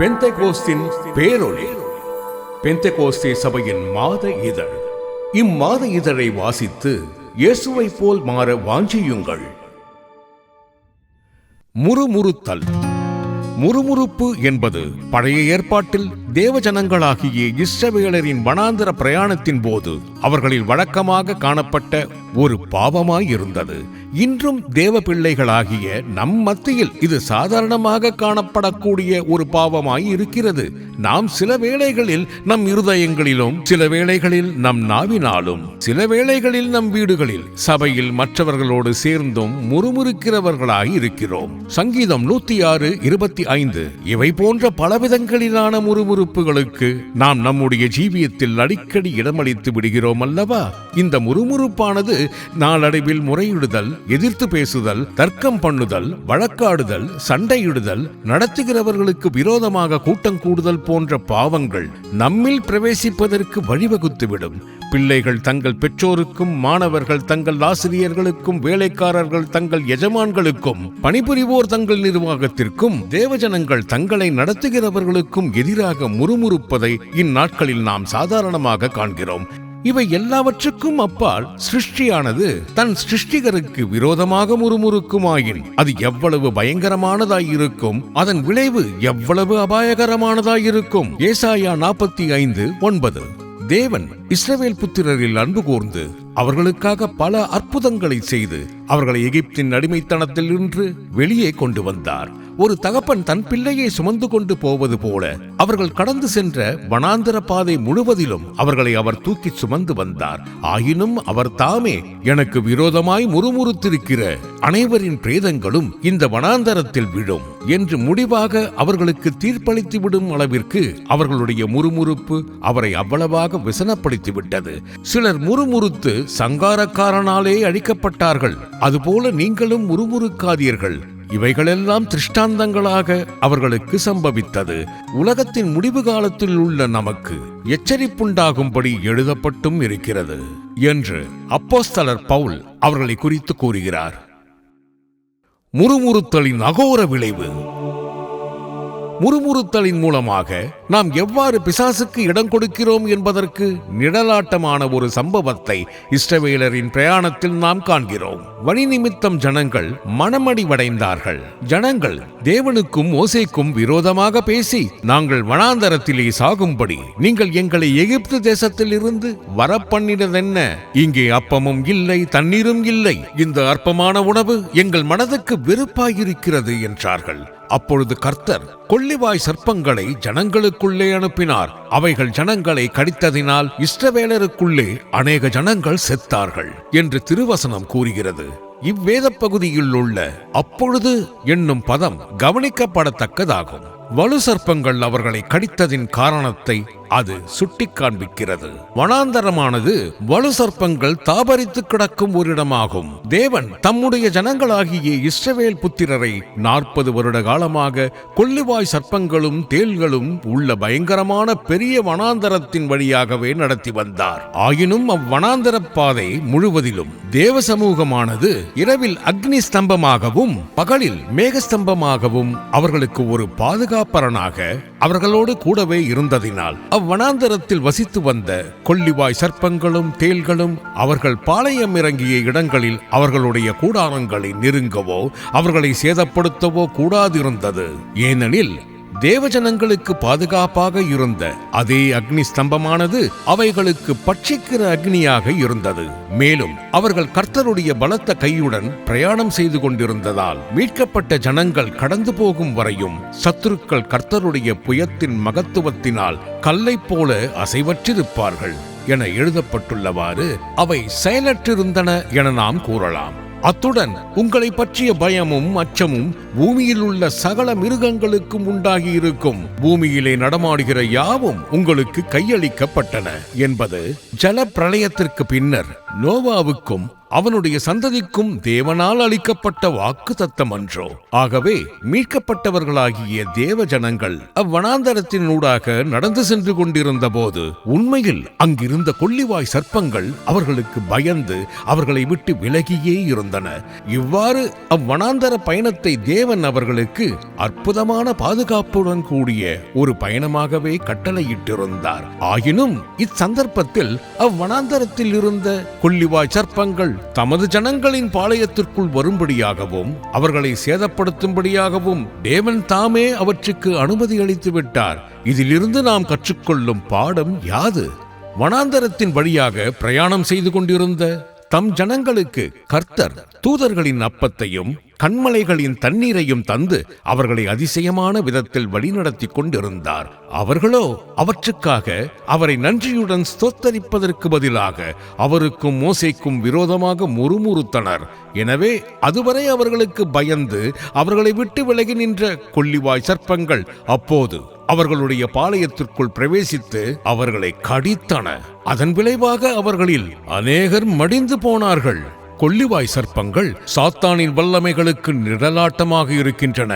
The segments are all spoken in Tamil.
பெந்தெகோஸ்தின் பேரொளி. பெந்தெகோஸ்தே சபையின் மாத இதழ். இம்மாத இதழை வாசித்து இயேசுவை போல் மாற வாஞ்சியுங்கள். முறுமுறுத்தல். முறுமுறுப்பு என்பது பழைய ஏற்பாட்டில் தேவஜனங்களாகிய இஸ்ரவேலரின் வனாந்தர பிரயாணத்தின் போது அவர்களில் வழக்கமாக காணப்பட்ட ஒரு பாவமாயிருந்தது. இன்றும் தேவ பிள்ளைகளாகிய நம் மத்தியில் இது சாதாரணமாக காணப்படக்கூடிய ஒரு பாவமாய் இருக்கிறது. நாம் சில வேளைகளில் நம் இருதயங்களிலும், சில வேளைகளில் நம் நாவினாலும், சில வேளைகளில் நம் வீடுகளில், சபையில் மற்றவர்களோடு சேர்ந்தும் முறுமுறுக்கிறவர்களாய் இருக்கிறோம். சங்கீதம் 106:25 இவை போன்ற பலவிதங்களிலான முறுமுறுப்புகளுக்கு நாம் நம்முடைய ஜீவியத்தில் அடிக்கடி இடமளித்து விடுகிறோம் அல்லவா? இந்த முறுமுறுப்பானது நாளடைவில் முறையிடுதல், எதிர்த்து பேசுதல், தர்க்கம் பண்ணுதல், வழக்காடுதல், சண்டையிடுதல், நடத்துகிறவர்களுக்கு விரோதமாக கூட்டம் கூடுதல் போன்ற பாவங்கள் நம்மில் பிரவேசிப்பதற்கு வழிவகுத்துவிடும். பிள்ளைகள் தங்கள் பெற்றோருக்கும், மாணவர்கள் தங்கள் ஆசிரியர்களுக்கும், வேலைக்காரர்கள் தங்கள் எஜமான்களுக்கும், பணிபுரிவோர் தங்கள் நிர்வாகத்திற்கும், தேவஜனங்கள் தங்களை நடத்துகிறவர்களுக்கும் எதிராக முறுமுறுப்பதை இந்நாட்களில் நாம் சாதாரணமாக காண்கிறோம். இவை எல்லாவற்றுக்கும் அப்பால் சிருஷ்டியானது தன் சிருஷ்டிகருக்கு விரோதமாக முறுமுறுக்குமாயின் அது எவ்வளவு பயங்கரமானதாயிருக்கும், அதன் விளைவு எவ்வளவு அபாயகரமானதாயிருக்கும். ஏசாயா 45:9. தேவன் இஸ்ரவேல் புத்திரரில் அன்பு கூர்ந்து அவர்களுக்காக பல அற்புதங்களை செய்து அவர்களை எகிப்தின் அடிமைத்தனத்தில் நின்று வெளியே கொண்டு வந்தார். ஒரு தகப்பன் தன் பிள்ளையை சுமந்து கொண்டு போவது போல அவர்கள் கடந்து சென்ற வனாந்தர பாதை முழுவதிலும் அவர்களை அவர் தூக்கி சுமந்து வந்தார். ஆயினும் அவர் தாமே எனக்கு விரோதமாய் முறுமுறுத்திருக்கிற அனைவரின் பிரேதங்களும் இந்த வனாந்தரத்தில் விழும் என்று முடிவாக அவர்களுக்கு தீர்ப்பளித்து விடும் அளவிற்கு அவர்களுடைய முறுமுறுப்பு அவரை அவ்வளவாக விசனப்படுத்தி விட்டது. சிலர் முறுமுறுத்து சங்காரக்காரனாலே அழிக்கப்பட்டார்கள். அதுபோல நீங்களும் முறுமுறுக்காதீர்கள். இவைகளெல்லாம் திருஷ்டாந்தங்களாக அவர்களுக்கு சம்பவித்தது. உலகத்தின் முடிவு காலத்தில் உள்ள நமக்கு எச்சரிப்புண்டாகும்படி எழுதப்பட்டும் இருக்கிறது என்று அப்போஸ்தலர் பவுல் அவர்களை குறித்து கூறுகிறார். முறுமுறுத்தலின் அகோர விளைவு. முறுமுறுத்தலின் மூலமாக நாம் எவ்வாறு பிசாசுக்கு இடம் கொடுக்கிறோம் என்பதற்கு நிழலாட்டமான ஒரு சம்பவத்தை இஸ்ரவேலரின் பிரயாணத்தில் நாம் காண்கிறோம். வழி நிமித்தம் ஜனங்கள் மனமடிவடைந்தார்கள். ஜனங்கள் தேவனுக்கும் மோசேக்கும் விரோதமாக பேசி, நாங்கள் வனாந்தரத்திலே சாகும்படி நீங்கள் எங்களை எகிப்து தேசத்தில் இருந்து வரப்பண்ணினதென்ன? இங்கே அப்பமும் இல்லை, தண்ணீரும் இல்லை. இந்த அற்பமான உணவு எங்கள் மனதுக்கு வெறுப்பாயிருக்கிறது என்றார்கள். அப்பொழுது கர்த்தர் கொள்ளிவாய் சர்ப்பங்களை ஜனங்களுக்குள்ளே அனுப்பினார். அவைகள் ஜனங்களை கடித்ததினால் இஸ்ரவேலருக்குள்ளே அநேக ஜனங்கள் செத்தார்கள் என்று திருவசனம் கூறுகிறது. இவ்வேத பகுதியில் உள்ள அப்பொழுது என்னும் பதம் கவனிக்கப்படத்தக்கதாகும். வலு சர்ப்பங்கள் அவர்களை கடித்ததின் காரணத்தை அது சுட்டி காண்பிக்கிறது. வனாந்தரமானது வலு சர்ப்பங்கள் தாபரித்து கிடக்கும் ஒரு இடமாகும். தேவன் தம்முடைய ஜனங்களாகிய இஸ்ரவேல் புத்திரரை 40 வருட காலமாக கொள்ளிவாய் சர்ப்பங்களும் தேள்களும் உள்ள பயங்கரமான பெரிய வனாந்தரத்தின் வழியாகவே நடத்தி வந்தார். ஆயினும் அவ்வனாந்தர பாதை முழுவதிலும் தேவ சமூகமானது இரவில் அக்னி ஸ்தம்பமாகவும் பகலில் மேகஸ்தம்பமாகவும் அவர்களுக்கு ஒரு பாதுகாப்பரனாக அவர்களோடு கூடவே இருந்ததினால் அவ்வனாந்தரத்தில் வசித்து வந்த கொள்ளிவாய் சர்ப்பங்களும் தேள்களும் அவர்கள் பாளையம் இறங்கிய இடங்களில் அவர்களுடைய கூடாரங்களை நெருங்கவோ அவர்களை சேதப்படுத்தவோ கூடாதிருந்தது. ஏனெனில் தேவஜனங்களுக்கு பாதுகாப்பாக இருந்த அதே அக்னி ஸ்தம்பமானது அவைகளுக்கு பட்சிக்கிற அக்னியாக இருந்தது. மேலும் அவர்கள் கர்த்தருடைய பலத்த கையுடன் பிரயாணம் செய்து கொண்டிருந்ததால் மீட்கப்பட்ட ஜனங்கள் கடந்து போகும் வரையும் சத்துருக்கள் கர்த்தருடைய புயத்தின் மகத்துவத்தினால் கல்லை போல அசைவற்றிருப்பார்கள் என எழுதப்பட்டுள்ளவாறு அவை செயலற்றிருந்தன என நாம் கூறலாம். அத்துடன் உங்களை பற்றிய பயமும் அச்சமும் பூமியில் உள்ள சகல மிருகங்களுக்கும் உண்டாகி இருக்கும். பூமியிலே நடமாடுகிற யாவும் உங்களுக்கு கையளிக்கப்பட்டன என்பது ஜல பிரளயத்திற்கு பின்னர் நோவாவுக்கும் அவனுடைய சந்ததிக்கும் தேவனால் அளிக்கப்பட்ட வாக்கு தத்தம் அன்றோ? ஆகவே மீட்கப்பட்டவர்களாகிய தேவ ஜனங்கள் அவ்வனாந்தரத்தினூடாக நடந்து சென்று கொண்டிருந்த போது உண்மையில் அங்கிருந்த கொள்ளிவாய் சர்ப்பங்கள் அவர்களுக்கு பயந்து அவர்களை விட்டு விலகியே இருந்தன. இவ்வாறு அவ்வனாந்தர பயணத்தை தேவன் அவர்களுக்கு அற்புதமான பாதுகாப்புடன் கூடிய ஒரு பயணமாகவே கட்டளையிட்டிருந்தார். ஆயினும் இச்சந்தர்ப்பத்தில் அவ்வனாந்தரத்தில் இருந்த கொள்ளிவாய் சர்ப்பங்கள் தமது ஜனங்களின் பாளையத்திற்குள் வரும்படியாகவும் அவர்களை சேதப்படுத்தும்படியாகவும் தேவன் தாமே அவற்றுக்கு அனுமதி அளித்து விட்டார். இதிலிருந்து நாம் கற்றுக்கொள்ளும் பாடம் யாது? வனாந்தரத்தின் வழியாக பிரயாணம் செய்து கொண்டிருந்த தம் ஜனங்களுக்கு கர்த்தர் தூதர்களின் அப்பத்தையும் கண்மலைகளின் தண்ணீரையும் தந்து அவர்களை அதிசயமான விதத்தில் வழிநடத்தி கொண்டிருந்தார். அவர்களோ அவற்றுக்காக அவரை நன்றியுடன் ஸ்தோத்தரிப்பதற்கு பதிலாக அவருக்கும் மோசேக்கும் விரோதமாக முறுமுறுத்தனர். எனவே அதுவரை அவர்களுக்கு பயந்து அவர்களை விட்டு விலகி நின்ற கொள்ளிவாய் சர்ப்பங்கள் அப்போது அவர்களுடைய பாளையத்திற்குள் பிரவேசித்து அவர்களை கடித்தன. அதன் விளைவாக அவர்களில் அநேகர் மடிந்து போனார்கள். கொள்ளிவாய் சர்ப்பங்கள் சாத்தானின் வல்லமைகளுக்கு நிழலாட்டமாக இருக்கின்றன.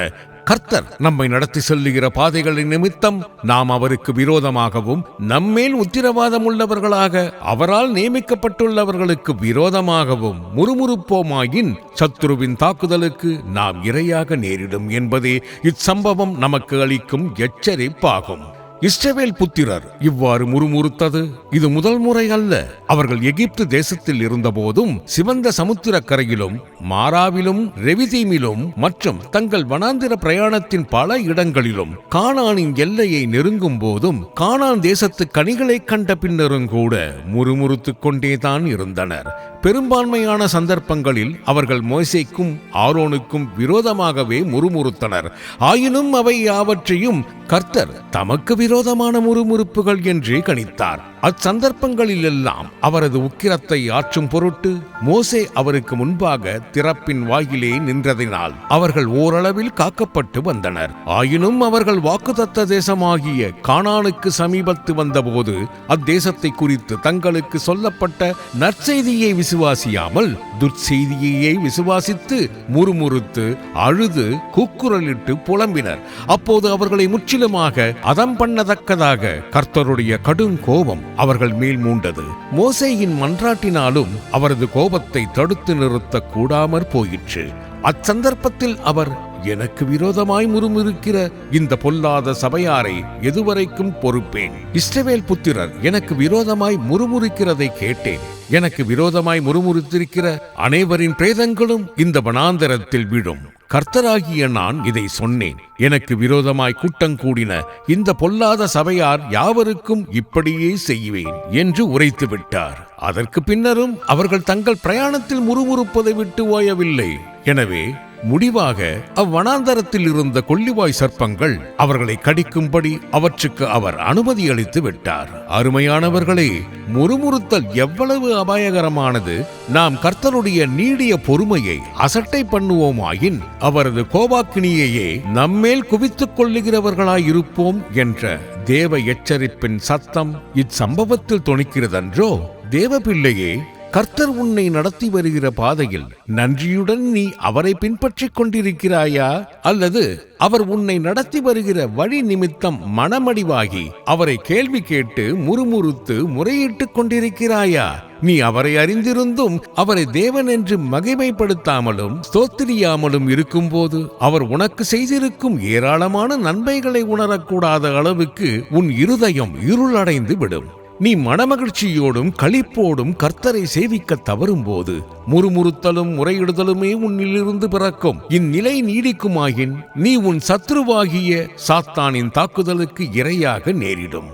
கர்த்தர் நம்மை நடத்தி செல்லுகிற பாதைகளின் நிமித்தம் நாம் அவருக்கு விரோதமாகவும் நம்மேல் உத்திரவாதம் உள்ளவர்களாக அவரால் நியமிக்கப்பட்டுள்ளவர்களுக்கு விரோதமாகவும் முறுமுறுப்போமாயின் சத்துருவின் தாக்குதலுக்கு நாம் இரையாக நேரிடும் என்பதே இச்சம்பவம் நமக்கு அளிக்கும் எச்சரிப்பாகும். இஸ்ரவேல் புத்திரர் இவ்வாறு முறுமுறுத்தது இது முதல் முறை அல்ல. அவர்கள் எகிப்து தேசத்தில் இருந்தபோதும் சிவந்த சமுத்திர கரையிலும் மாராவிலும் ரெவிதீமிலும் மற்றும் தங்கள் வனாந்திர பிரயாணத்தின் பல இடங்களிலும் கானானின் எல்லையை நெருங்கும் போதும் கானான் தேசத்து கனிகளை கண்ட பின்னரும் கூட முறுமுறுத்துக் கொண்டேதான் இருந்தனர். பெரும்பான்மையான சந்தர்ப்பங்களில் அவர்கள் மோசேக்கும் ஆரோனுக்கும் விரோதமாகவே முறுமுறுத்தனர். ஆயினும் அவை யாவற்றையும் கர்த்தர் தமக்கு விரோதமான முறுமுறுப்புகள் என்றே கணித்தார். அச்சந்தர்ப்பங்களில் எல்லாம் அவரது உக்கிரத்தை ஆற்றும் பொருட்டு மோசே அவருக்கு முன்பாக திறப்பின் வாயிலே நின்றதினால் அவர்கள் ஓரளவில் காக்கப்பட்டு வந்தனர். ஆயினும் அவர்கள் வாக்குத்தத்த தேசமாகிய கானானுக்கு சமீபத்து வந்தபோது அத்தேசத்தை குறித்து தங்களுக்கு சொல்லப்பட்ட நற்செய்தியை விசுவாசியாமல் துர்ச்செய்தியையே விசுவாசித்து முறுமுறுத்து அழுது கூக்குரலிட்டு புலம்பினர். அப்போது அவர்களை முற்றிலுமாக அதம் பண்ணத்தக்கதாக கர்த்தருடைய கடும் கோபம் அவர்கள் மேல் மூண்டது. மோசேயின் மன்றாட்டினாலும் அவரது கோபத்தை தடுத்து நிறுத்த கூடாமற் போயிற்று. அச்சந்தர்ப்பத்தில் அவர் எனக்கு விரோதமாய் முறுமுறுக்கிற இந்த பொல்லாத சபையாரை எதுவரைக்கும் பொறுப்பேன்? இஸ்ரவேல் புத்திரர் எனக்கு விரோதமாய் முறுமுறுக்கிறதை கேட்டேன். எனக்கு விரோதமாய் முறுமுறுத்திருக்கிற அனைவரின் பிரேதங்களும் இந்த வனாந்தரத்தில் விழும். கர்த்தராகிய நான் இதை சொன்னேன். எனக்கு விரோதமாய் கூட்டங்கூடின இந்த பொல்லாத சபையார் யாவருக்கும் இப்படியே செய்வேன் என்று உரைத்து விட்டார். அதற்கு பின்னரும் அவர்கள் தங்கள் பிரயாணத்தில் முறுமுறுப்பதை விட்டு ஓயவில்லை. எனவே முடிவாக அவ்வனாந்தரத்தில் இருந்த கொள்ளிவாய் சர்ப்பங்கள் அவர்களை கடிக்கும்படி அவற்றுக்கு அவர் அனுமதி அளித்து விட்டார். அருமையானவர்களே, முறுமுறுத்தல் எவ்வளவு அபாயகரமானது! நாம் கர்த்தருடைய நீடிய பொறுமையை அசட்டை பண்ணுவோமாயின் அவரது கோபாக்கினியையே நம்மேல் குவித்துக் கொள்ளுகிறவர்களாயிருப்போம் என்ற தேவ எச்சரிப்பின் சத்தம் இச்சம்பவத்தில் தொனிக்கிறதன்றோ? தேவ பிள்ளையே, கர்த்தர் உன்னை நடத்தி வருகிற பாதையில் நன்றியுடன் நீ அவரை பின்பற்றிக் கொண்டிருக்கிறாயா? அல்லது அவர் உன்னை நடத்தி வருகிற வழி நிமித்தம் மனமடிவாகி அவரை கேள்வி கேட்டு முறுமுறுத்து முறையிட்டுக் கொண்டிருக்கிறாயா? நீ அவரை அறிந்திருந்தும் அவரை தேவன் என்று மகிமைப்படுத்தாமலும் ஸ்தோத்திரியாமலும் இருக்கும்போது அவர் உனக்கு செய்திருக்கும் ஏராளமான நன்மைகளை உணரக்கூடாத அளவுக்கு உன் இருதயம் இருளடைந்து விடும். நீ மனமகிழ்ச்சியோடும் களிப்போடும் கர்த்தரை சேவிக்க தவறும் போது முறுமுறுத்தலும் முறையிடுதலுமே உன்னிலிருந்து பிறக்கும். இந்நிலை நீடிக்குமாயின் நீ உன் சத்ருவாகிய சாத்தானின் தாக்குதலுக்கு இரையாக நேரிடும்.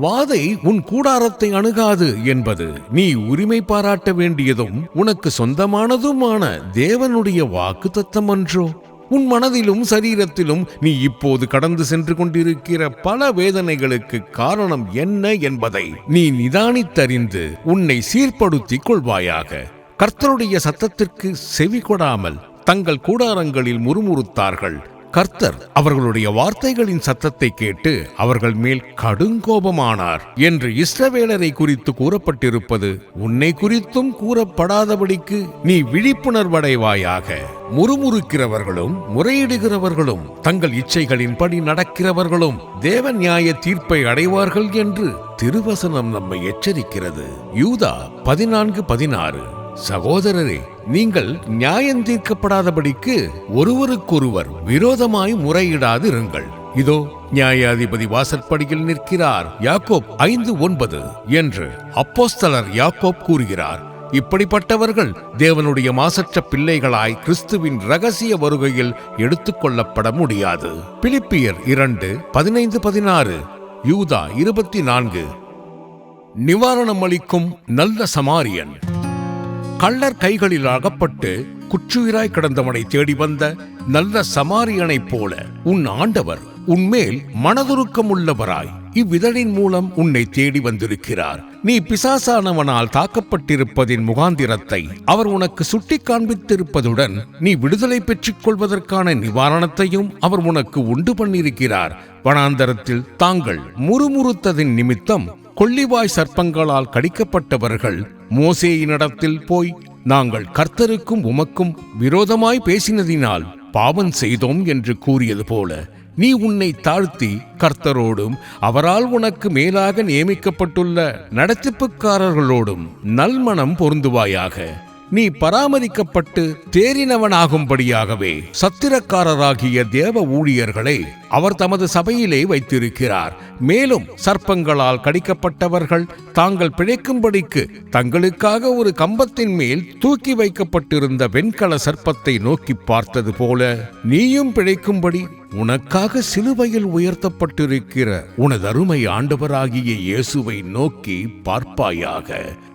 வாதை உன் கூடாரத்தை அணுகாது என்பது நீ உரிமை பாராட்ட வேண்டியதும் உனக்கு சொந்தமானதுமான தேவனுடைய வாக்குத்தத்தம் அன்றோ? உன் மனதிலும் சரீரத்திலும் நீ இப்போது கடந்து சென்று கொண்டிருக்கிற பல வேதனைகளுக்கு காரணம் என்ன என்பதை நீ நிதானித்தறிந்து உன்னை சீர்படுத்திக் கொள்வாயாக. கர்த்தருடைய சத்தத்திற்கு செவி கொடாமல் தங்கள் கூடாரங்களில் முறுமுறுத்தார்கள். கர்த்தர் அவர்களுடைய வார்த்தைகளின் சத்தத்தை கேட்டு அவர்கள் மேல் கடுங்கோபமானார் என்று இஸ்ரவேலரை குறித்து கூறப்பட்டிருப்பது உன்னை குறித்தும் கூறப்படாதபடிக்கு நீ விழிப்புணர்வடைவாயாக. முறுமுறுக்கிறவர்களும் முறையிடுகிறவர்களும் தங்கள் இச்சைகளின்படி நடக்கிறவர்களும் தேவ நியாய தீர்ப்பை அடைவார்கள் என்று திருவசனம் நம்மை எச்சரிக்கிறது. யூதா 14:16. சகோதரரே, நீங்கள் நியாயம் தீர்க்கப்படாதபடிக்கு ஒருவருக்கொருவர் விரோதமாய் முறையிடாதிருங்கள். இதோ நியாயாதிபதி வாசற்படியில் நிற்கிறார், யாக்கோப் 5:9 என்று அப்போஸ்தலர் யாக்கோப் கூறுகிறார். இப்படிப்பட்டவர்கள் தேவனுடைய மாசற்ற பிள்ளைகளாய் கிறிஸ்துவின் இரகசிய வருகையில் எடுத்துக்கொள்ளப்பட முடியாது. பிலிப்பியர் 2:15-16. யூதா 24. நிவாரணம் அளிக்கும் நல்ல சமாரியன். கள்ளர் கைகளில் அகப்பட்டு குற்றுயிராய் கிடந்தவனை தேடி வந்த நல்ல சமாரியனைப் போல உன் ஆண்டவர் உன்மேல் மனதுருக்கம் உள்ளவராய் இவ்விதழின் மூலம் உன்னை தேடி வந்திருக்கிறார். நீ பிசாசானவனால் தாக்கப்பட்டிருப்பதின் முகாந்திரத்தை அவர் உனக்கு சுட்டி காண்பித்திருப்பதுடன் நீ விடுதலை பெற்றுக் கொள்வதற்கான நிவாரணத்தையும் அவர் உனக்கு உண்டு பண்ணியிருக்கிறார். வனாந்தரத்தில் தாங்கள் முறுமுறுத்ததின் நிமித்தம் கொள்ளிவாய் சர்ப்பங்களால் கடிக்கப்பட்டவர்கள் மோசேயினிடத்தில் போய், நாங்கள் கர்த்தருக்கும் உமக்கும் விரோதமாய் பேசினதினால் பாவம் செய்தோம் என்று கூறியது போல நீ உன்னை தாழ்த்தி கர்த்தரோடும் அவரால் உனக்கு மேலாக நியமிக்கப்பட்டுள்ள நடத்திப்புக்காரர்களோடும் நல்மனம் பொருந்துவாயாக. நீ பராமரிக்கப்பட்டு தேறினவனாகும்படியாகவே சத்திரக்காரராகிய தேவ ஊழியர்களை அவர் தமது சபையிலே வைத்திருக்கிறார். மேலும் சர்ப்பங்களால் கடிக்கப்பட்டவர்கள் தாங்கள் பிழைக்கும்படிக்கு தங்களுக்காக ஒரு கம்பத்தின் மேல் தூக்கி வைக்கப்பட்டிருந்த வெண்கல சர்ப்பத்தை நோக்கி பார்த்தது போல நீயும் பிழைக்கும்படி உனக்காக சிலுவையில் உயர்த்தப்பட்டிருக்கிற உனது அருமை ஆண்டவராகிய இயேசுவை நோக்கி பார்ப்பாயாக.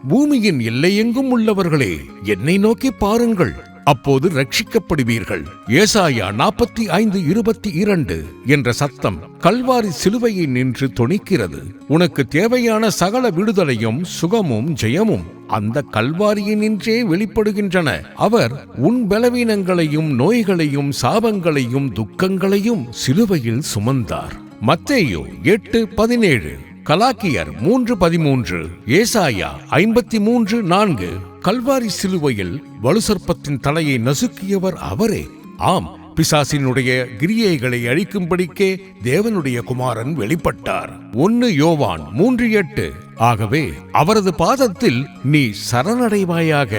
பூமியின் எல்லையெங்கும் உள்ளவர்களே, என்னை நோக்கி பாருங்கள், அப்போது ரட்சிக்கப்படுவீர்கள். ஏசாயா 45:22 என்ற சத்தம் கல்வாரி சிலுவையை நின்று தொனிக்கிறது. உனக்கு தேவையான சகல விடுதலையும் சுகமும் ஜெயமும் அந்த கல்வாரியினின்றே வெளிப்படுகின்றன. அவர் உன் பலவீனங்களையும் நோய்களையும் சாபங்களையும் துக்கங்களையும் சிலுவையில் சுமந்தார். மத்தேயு 8:17, கலாக்கியர் 3:13, ஏசாயா 53:4. கல்வாரி சிலுவையில் வலுசர்ப்பத்தின் தலையை நசுக்கியவர் அவரே. ஆம், பிசாசினுடைய கிரியைகளை அழிக்கும்படிக்கே தேவனுடைய குமாரன் வெளிப்பட்டார். 1 யோவான் 3:8. ஆகவே அவரது பாதத்தில் நீ சரணடைவாயாக.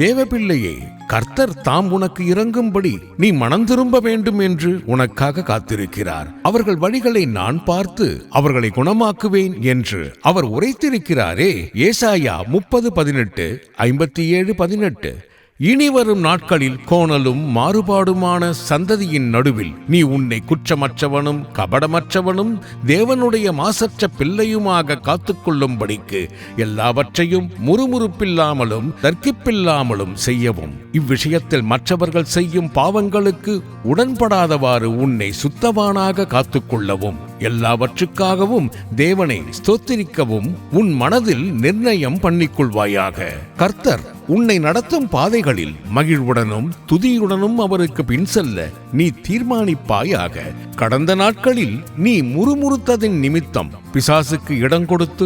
தேவபிள்ளையே, கர்த்தர் தாம் உனக்கு இறங்கும்படி நீ மனம் திரும்ப வேண்டும் என்று உனக்காக காத்திருக்கிறார். அவர்கள் வழிகளை நான் பார்த்து அவர்களை குணமாக்குவேன் என்று அவர் உரைத்திருக்கிறாரே. ஏசாயா 30:18, 57:18. இனி வரும் நாட்களில் கோணலும் மாறுபாடுமான சந்ததியின் நடுவில் நீ உன்னை குற்றமற்றவனும் கபடமற்றவனும் தேவனுடைய மாசற்ற பிள்ளையுமாக காத்துக்கொள்ளும்படிக்கு எல்லாவற்றையும் முறுமுறுப்பில்லாமலும் தர்க்கிப்பில்லாமலும் செய்யவும், இவ்விஷயத்தில் மற்றவர்கள் செய்யும் பாவங்களுக்கு உடன்படாதவாறு உன்னை சுத்தவானாக காத்துக்கொள்ளவும், எல்லாவற்றுக்காகவும் தேவனை ஸ்தோத்திரிக்கவும் உன் மனதில் நிர்ணயம் பண்ணிக்கொள்வாயாக. கர்த்தர் உன்னை நடத்தும் பாதைகளில் மகிழ்வுடனும் துதியுடனும் அவருக்கு பின் செல்ல நீ தீர்மானிப்பாயாக. கடந்த நாட்களில் நீ முறுமுறுத்ததின் நிமித்தம் பிசாசுக்கு இடம் கொடுத்து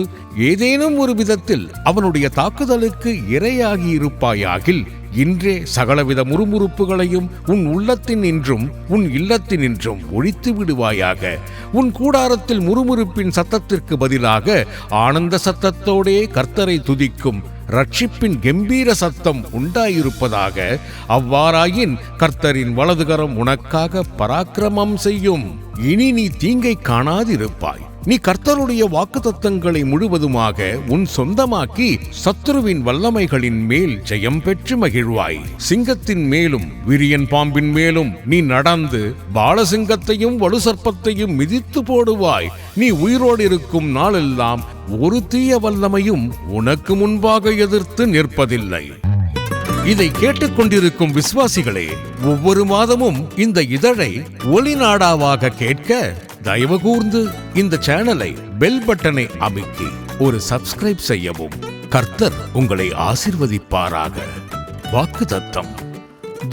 ஏதேனும் ஒரு விதத்தில் அவனுடைய தாக்குதலுக்கு இரையாகி இருப்பாயாகில் இன்றே சகலவித முறுமுறுப்புகளையும் உன் உள்ளத்தினின்றும் உன் இல்லத்தினின்றும் ஒழித்து விடுவாயாக. உன் கூடாரத்தில் முறுமுறுப்பின் சத்தத்திற்கு பதிலாக ஆனந்த சத்தத்தோடே கர்த்தரை துதிக்கும் ரட்சிப்பின் கம்பீர சத்தம் உண்டாயிருப்பதாக. அவ்வாறாயின் கர்த்தரின் வலதுகரம் உனக்காக பராக்கிரமம் செய்யும். இனி நீ தீங்கை காணாதிருப்பாய். நீ கர்த்தருடைய வாக்குத்தத்தங்களை முழுவதுமாக உன் சொந்தமாக்கி சத்துருவின் வல்லமைகளின் மேல் ஜெயம் பெற்று மகிழ்வாய். சிங்கத்தின் மேலும் விரியன் பாம்பின் மேலும் நீ நடந்து பாலசிங்கத்தையும் வலுசர்ப்பத்தையும் மிதித்து போடுவாய். நீ உயிரோடு இருக்கும் நாளெல்லாம் ஒரு தீய வல்லமையும் உனக்கு முன்பாக எதிர்த்து நிற்பதில்லை. இதை கேட்டுக்கொண்டிருக்கும் விசுவாசிகளே, ஒவ்வொரு மாதமும் இந்த இதழை ஒளிநாடாவாக கேட்க தயவு கூர்ந்து இந்த சேனலை பெல் பட்டனை அமைக்கி ஒரு சப்ஸ்கிரைப் செய்யவும். கர்த்தர் உங்களை ஆசீர்வதிப்பாராக. வாக்குத்தத்தம்.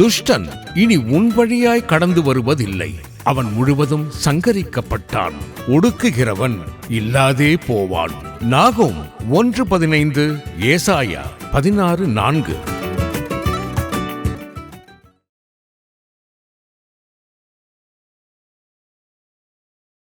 துஷ்டன் இனி உன் வழியாய் கடந்து வருவதில்லை. அவன் முழுவதும் சங்கரிக்கப்பட்டான். ஒடுக்குகிறவன் இல்லாதே போவான். நாகூம் 1:15, ஏசாயா 16:4.